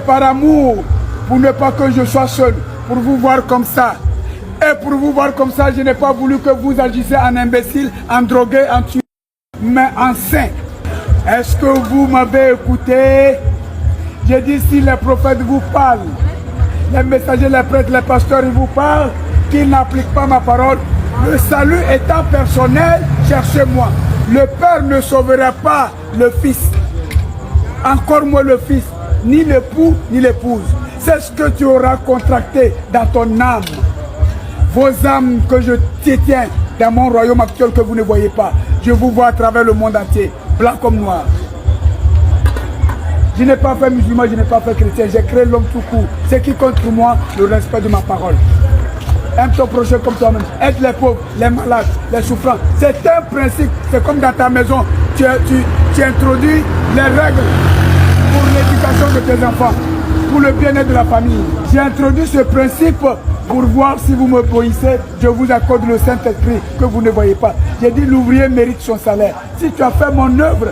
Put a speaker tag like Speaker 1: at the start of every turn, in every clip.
Speaker 1: par amour, pour ne pas que je sois seul, pour vous voir comme ça. Et pour vous voir comme ça, je n'ai pas voulu que vous agissiez en imbécile, en drogué, en tué, mais en saint. Est-ce que vous m'avez écouté? J'ai dit si les prophètes vous parlent, les messagers, les prêtres, les pasteurs, ils vous parlent, qu'ils n'appliquent pas ma parole. Le salut étant personnel, cherchez-moi. Le Père ne sauvera pas le Fils. Encore moins le Fils, ni l'époux, ni l'épouse. C'est ce que tu auras contracté dans ton âme. Vos âmes que je tiens dans mon royaume actuel que vous ne voyez pas. Je vous vois à travers le monde entier, blanc comme noir. Je n'ai pas fait musulman, je n'ai pas fait chrétien, j'ai créé l'homme tout court. Ce qui compte pour moi, le respect de ma parole. Aime ton prochain comme toi-même. Aide les pauvres, les malades, les souffrants. C'est un principe. C'est comme dans ta maison. Tu introduis les règles pour l'éducation de tes enfants, pour le bien-être de la famille. J'ai introduit ce principe pour voir si vous me obéissez. Je vous accorde le Saint-Esprit que vous ne voyez pas. J'ai dit l'ouvrier mérite son salaire. Si tu as fait mon œuvre,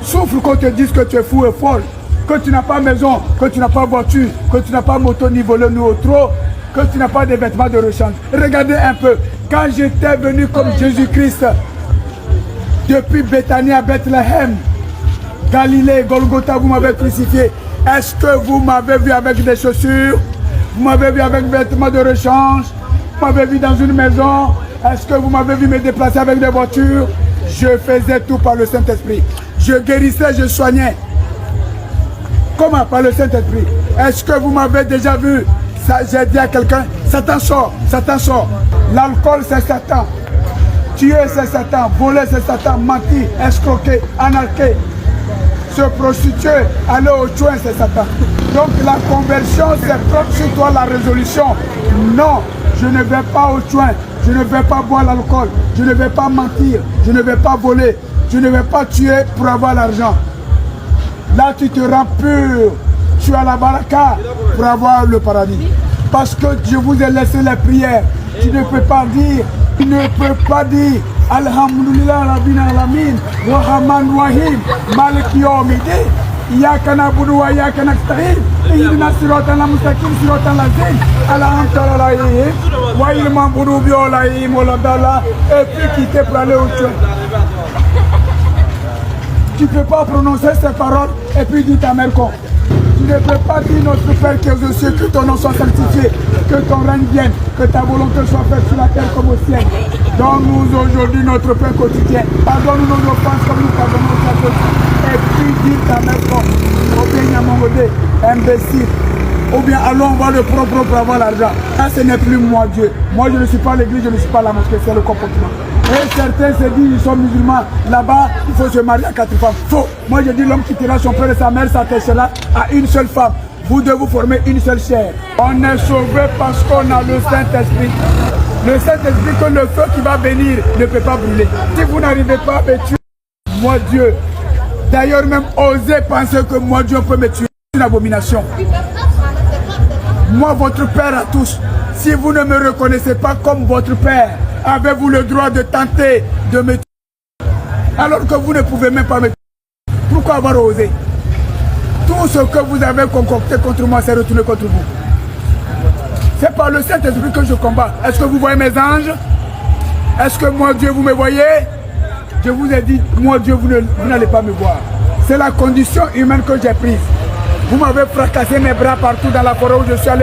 Speaker 1: souffre qu'on te dise que tu es fou et folle, que tu n'as pas maison, que tu n'as pas voiture, que tu n'as pas moto ni volet ni autre, que tu n'as pas de vêtements de rechange. Regardez un peu, quand j'étais venu comme Jésus-Christ, depuis Béthanie à Bethléem, Galilée, Golgotha, vous m'avez crucifié. Est-ce que vous m'avez vu avec des chaussures? Vous m'avez vu avec des vêtements de rechange? Vous m'avez vu dans une maison? Est-ce que vous m'avez vu me déplacer avec des voitures? Je faisais tout par le Saint-Esprit. Je guérissais, je soignais. Comment? Par le Saint-Esprit. Est-ce que vous m'avez déjà vu? J'ai dit à quelqu'un, Satan sort, Satan sort. L'alcool c'est Satan. Tuer c'est Satan, voler c'est Satan, mentir, escroquer, anarquer, se prostituer, aller au chouin c'est Satan. Donc la conversion c'est propre sur toi, la résolution. Non, je ne vais pas au chouin, je ne vais pas boire l'alcool, je ne vais pas mentir, je ne vais pas voler, je ne vais pas tuer pour avoir l'argent. Là tu te rends pur. Tu as la baraka pour avoir le paradis. Parce que je vous ai laissé les prières. Tu ne peux pas dire, Alhamdulillah Rabbina Alamin, wa Rahman Rahim, Maliki Yawmiddin, Iyyaka na'budu wa iyyaka nasta'in, Ihdina siratal mustaqim, siratal ladzina an'amta alaihim, ghayril maghdubi alaihim waladdallin, et puis quitter pour aller au ciel. Tu ne peux pas prononcer ces paroles et puis dire ta mère con. Tu ne peux pas dire notre Père qui est aux cieux, que ton nom soit sanctifié, que ton règne vienne, que ta volonté soit faite sur la terre comme au ciel. Donne-nous aujourd'hui notre pain quotidien. Pardonne-nous nos offenses comme nous pardonnons aux autres. Et puis dis ta mère comme, ou bien Yamangode, imbécile. Ou bien allons voir le propre pour avoir l'argent. Ça ce n'est plus moi Dieu. Moi je ne suis pas l'église, je ne suis pas la mosquée, c'est le comportement. Et certains se disent ils sont musulmans. Là-bas, il faut se marier à 4 femmes. Faux. Moi je dis l'homme qui quittera son père et sa mère, sa là à une seule femme. Vous devez vous former une seule chair. On est sauvé parce qu'on a le Saint-Esprit. Le Saint-Esprit que le feu qui va venir ne peut pas brûler. Si vous n'arrivez pas à me tuer, moi Dieu. D'ailleurs même osez penser que moi Dieu peut me tuer. C'est une abomination. Moi votre Père à tous. Si vous ne me reconnaissez pas comme votre Père, avez-vous le droit de tenter de me tuer? Alors que vous ne pouvez même pas me tuer. Pourquoi avoir osé? Tout ce que vous avez concocté contre moi, c'est retourné contre vous. C'est par le Saint-Esprit que je combats. Est-ce que vous voyez mes anges? Est-ce que moi Dieu vous me voyez? Je vous ai dit, moi Dieu vous n'allez pas me voir. C'est la condition humaine que j'ai prise. Vous m'avez fracassé mes bras partout dans la forêt où je suis allé.